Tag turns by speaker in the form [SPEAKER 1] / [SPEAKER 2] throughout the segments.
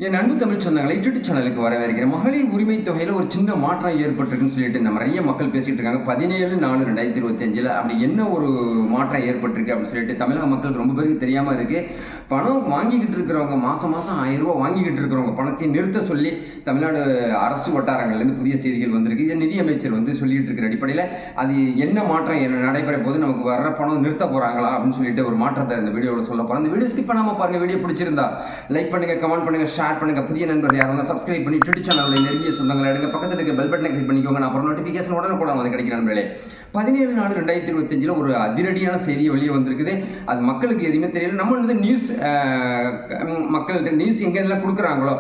[SPEAKER 1] என் அன்பு தமிழ் சொந்தங்களை யூடியூப் சேனலுக்கு வரவேற்கிறேன். மகளிர் உரிமை தொகையில் ஒரு சின்ன மாற்றம் ஏற்பட்டிருக்குன்னு சொல்லிட்டு நிறைய மக்கள் பேசிட்டு இருக்காங்க. 17/4/2025 அப்படி என்ன ஒரு மாற்றம் ஏற்பட்டிருக்கு அப்படின்னு சொல்லிட்டு தமிழக மக்களுக்கு ரொம்ப பேருக்கு தெரியாமல் இருக்கு. பணம் வாங்கிக்கிட்டு இருக்கிறவங்க மாதம் 1000 ரூபா வாங்கிக்கிட்டு இருக்கிறவங்க பணத்தை நிறுத்த சொல்லி தமிழ்நாடு அரசு வட்டாரங்கள்லேருந்து புதிய செய்திகள் வந்திருக்கு. இதை நிதியமைச்சர் சொல்லிட்டு இருக்கிற அடிப்படையில் அது என்ன மாற்றம் என்ன நடைபெற போது, நமக்கு வர்ற பணம் நிறுத்த போகிறாங்களா அப்படின்னு சொல்லிட்டு ஒரு மாற்றத்தை இந்த வீடியோவில் சொல்ல போகிறேன். இந்த வீடியோ ஸ்கிப் பண்ணாமல் பாருங்கள். வீடியோ பிடிச்சிருந்தா லைக் பண்ணுங்க, கமெண்ட் பண்ணுங்க, ஷேர் பண்ணுங்க. புதிய நண்பர் யாரும் சப்ஸ்கிரைப் பண்ணி யூடியூப் சேனலுடைய நெருங்கிய சொந்தங்களை எடுங்க. பக்கத்தில் இருக்க பெல் பட்டனை கிளிக் பண்ணிக்கோங்க. நான் அப்புறம் நோட்டிஃபிகேஷன் உடனே வந்து கிடைக்கிற நண்பர்களே. 17/4/2025 ஒரு அதிரடியான செய்தியை வெளியே வந்திருக்குது. அது மக்களுக்கு எதுவுமே தெரியல. நம்ம நியூஸ் மக்கள்கிட்ட நியூஸ் எங்கெல்லாம் கொடுக்குறாங்களோ,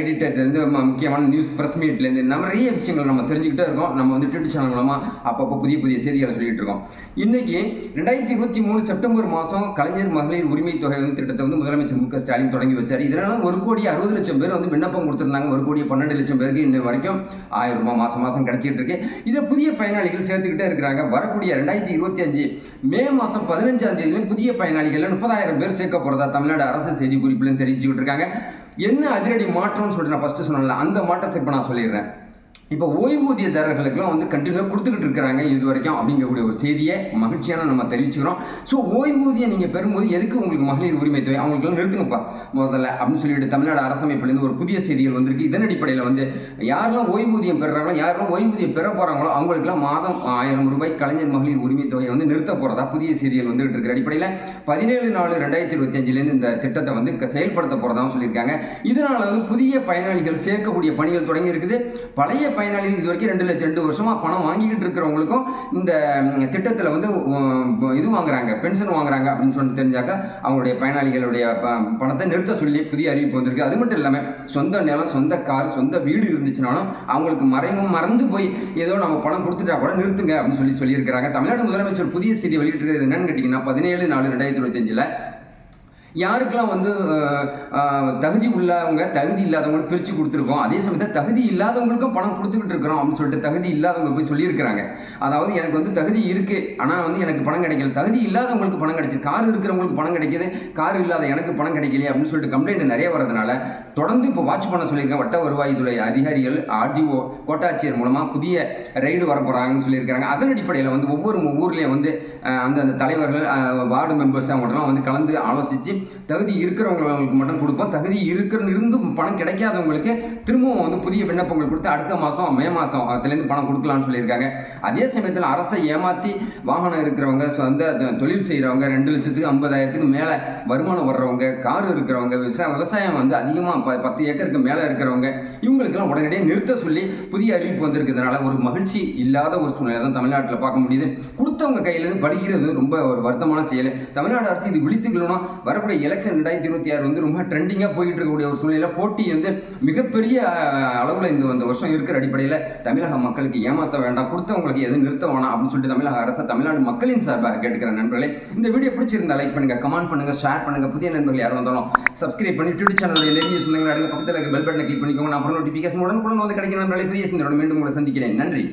[SPEAKER 1] எடிட்டர்லேருந்து முக்கியமான நியூஸ் ப்ரெஸ் மீட்லேருந்து நிறைய விஷயங்கள் நம்ம தெரிஞ்சுக்கிட்டே இருக்கோம். நம்ம யூடியூப் சேனல் மூலமாக அப்பப்போ புதிய செய்திகளை சொல்லிட்டு இருக்கோம். இன்னைக்கு 2023 செப்டம்பர் மாதம் கலைஞர் மகளிர் உரிமை தொகை திட்டத்தை முதலமைச்சர் மு.க. ஸ்டாலின் தொடங்கி வச்சார். இதனால 1,60,00,000 பேர் விண்ணப்பம் கொடுத்திருந்தாங்க. 1,12,00,000 பேருக்கு இன்ன வரைக்கும் 1000 ரூபாய் மாசம் கிடைச்சிட்டு இருக்கு. இதை புதிய பயனாளிகள் சேர்த்துக்கிட்டே இருக்கிறாங்க. வரக்கூடிய 2025 மே மாதம் 15ஆம் தேதி புதிய பயனாளிகள் 30,000 பேர் சேர்க்க போறதா தமிழ்நாடு அரசு செய்தி குறிப்பிலும் தெரிவிச்சுக்கிட்டு இருக்காங்க. என்ன அதிரடி மாற்றம்னு சொல்லிட்டு நான் ஃபர்ஸ்ட் சொன்னேன்ல, அந்த மாற்றத்தை இப்போ நான் சொல்லிடுறேன். இப்போ ஓய்வூதியதாரர்களுக்கெல்லாம் கண்டினியூவாக கொடுத்துக்கிட்டு இருக்கிறாங்க இது வரைக்கும் அப்படிங்கக்கூடிய ஒரு செய்தியை மகிழ்ச்சியான நம்ம தெரிவிச்சுக்கிறோம். ஸோ ஓய்வூதியம் நீங்கள் பெறும்போது எதுக்கு உங்களுக்கு மகளிர் உரிமை தொகை அவங்களுக்குலாம் நிறுத்துங்கப்பா முதல்ல அப்படின்னு சொல்லிட்டு தமிழ்நாடு அரசமைப்புலேருந்து ஒரு புதிய செய்திகள் வந்திருக்கு. இதன் அடிப்படையில் யாரெல்லாம் ஓய்வூதியம் பெறுறாங்களோ, யாரெல்லாம் ஓய்வூதியம் பெற போகிறாங்களோ அவங்களுக்குலாம் மாதம் 1000 ரூபாய் கலைஞர் மகளிர் உரிமை தொகையை நிறுத்த போகிறதா புதிய செய்திகள் வந்துகிட்டு இருக்கிற அடிப்படையில் 17/4/2025 இந்த திட்டத்தை செயல்படுத்த போகிறதாகவும் சொல்லியிருக்காங்க. இதனால் புதிய பயனாளிகள் சேர்க்கக்கூடிய பணிகள் தொடங்கி இருக்குது. பழைய பயனாளிகள் இது வரைக்கும் 2 வருஷமா பணம் வாங்கிக்கிட்டு இருக்கிறவங்களுக்கும் இந்த திட்டத்தில் இது வாங்குறாங்க, பென்ஷன் வாங்குறாங்க அப்படின்னு சொல்லி தெரிஞ்சாக்க அவங்களுடைய பயனாளிகளுடைய பணத்தை நிறுத்த சொல்லி புதிய அறிவிப்பு வந்திருக்கு. அது மட்டும் இல்லாமல் சொந்த நிலம், சொந்த கார், சொந்த வீடு இருந்துச்சுனாலும் அவங்களுக்கு மறந்து போய் ஏதோ நம்ம பணம் கொடுத்துட்டா கூட நிறுத்துங்க அப்படின்னு சொல்லியிருக்கிறாங்க. தமிழ்நாடு முதலமைச்சர் புதிய செய்தி வெளியிட்டிருக்கிறது என்னன்னு கேட்டிங்கன்னா 17/4/2025 யாருக்கெல்லாம் தகுதி உள்ளவங்க தகுதி இல்லாதவங்க பிரித்து கொடுத்துருக்கோம். அதே சமயத்தில் தகுதி இல்லாதவங்களுக்கும் பணம் கொடுத்துக்கிட்டு இருக்கிறோம் அப்படின்னு சொல்லிட்டு தகுதி இல்லாதவங்க போய் சொல்லியிருக்கிறாங்க. அதாவது எனக்கு தகுதி இருக்கு, ஆனால் எனக்கு பணம் கிடைக்கல. தகுதி இல்லாதவங்களுக்கு பணம் கிடைச்சிது, கார் இருக்கிறவங்களுக்கு பணம் கிடைக்கிது, கார் இல்லாத எனக்கு பணம் கிடைக்கலையே அப்படின்னு சொல்லிட்டு கம்ப்ளைண்ட் நிறைய வரதுனால தொடர்ந்து இப்போ வாட்ச் பண்ண சொல்லியிருக்காங்க. வட்ட வருவாய்த்துறை அதிகாரிகள் ஆர்டிஓ கோட்டாட்சியர் மூலமாக புதிய ரைடு வரப்போகிறாங்கன்னு சொல்லியிருக்காங்க. அதன் அடிப்படையில் ஒவ்வொரு ஊர்லேயும் அந்த தலைவர்கள் வார்டு மெம்பர்ஸ் அவங்கள்ட்டலாம் கலந்து ஆலோசித்து தகுதி இருக்கிறவங்களுக்கு மட்டும் கொடுப்போம், தகுதி இருந்து பணம் கிடைக்காதவங்களுக்கு திரும்பவும் புதிய விண்ணப்பங்கள் கொடுத்து அடுத்த மாதம் மே மாதம் அதுலேருந்து பணம் கொடுக்கலாம்னு சொல்லியிருக்காங்க. அதே சமயத்தில் அரசை ஏமாற்றி வாகனம் இருக்கிறவங்க, சொந்த தொழில் செய்கிறவங்க, 2,50,000 மேலே வருமானம் வர்றவங்க, கார் இருக்கிறவங்க, விவசாயம் அதிகமாக 10 ஏக்கருக்கு மேலே இருக்கிறவங்க இவங்களுக்கெல்லாம் உடனடியாக நிறுத்த சொல்லி புதிய அறிவிப்பு வந்திருக்கிறதுனால ஒரு மகிழ்ச்சி இல்லாத ஒரு சூழ்நிலை தான் தமிழ்நாட்டில் பார்க்க முடியுது. கொடுத்தவங்க கையிலேருந்து படிக்கிறது ரொம்ப ஒரு வருத்தமான செயல். தமிழ்நாடு அரசு இது விழித்துக்கணும். வரக்கூடிய எலெக்ஷன் 2026 ரொம்ப ட்ரெண்டிங்காக போயிட்டு இருக்கக்கூடிய ஒரு சூழ்நிலை, போட்டி மிகப்பெரிய அளவில் இந்த வருஷம் இருக்கிற அடிப்படையில் தமிழக மக்களுக்கு ஏமாற்ற வேண்டாம், கொடுத்தவங்களுக்கு எதுவும் நிறுத்த வேணாம் அப்படின்னு சொல்லிட்டு தமிழக அரசு தமிழ்நாடு மக்களின் சார்பாக கேட்டுக்கிற நண்பர்களே, இந்த வீடியோ பிடிச்சிருந்தா லைக் பண்ணுங்க, கமெண்ட் பண்ணுங்க, ஷேர் பண்ணுங்க. புதிய நண்பர்கள் யாரும் வந்தாலும் சப்ஸ்கிரைப் பண்ணி யூடியூப் சேனலுடைய நெருங்கிய சொந்தங்களை அடுங்க பக்கத்தில் இருக்க பெல் பட்டனை கிளிக் பண்ணிக்கோங்க. நான் அப்புறம் நோட்டிஃபிகேஷன் உடனுக்குடன் கிடைக்கிற நண்பர்களை புதிய சிந்தனையோட மீண்டும் உங்களை சந்திக்கிறேன். நன்றி.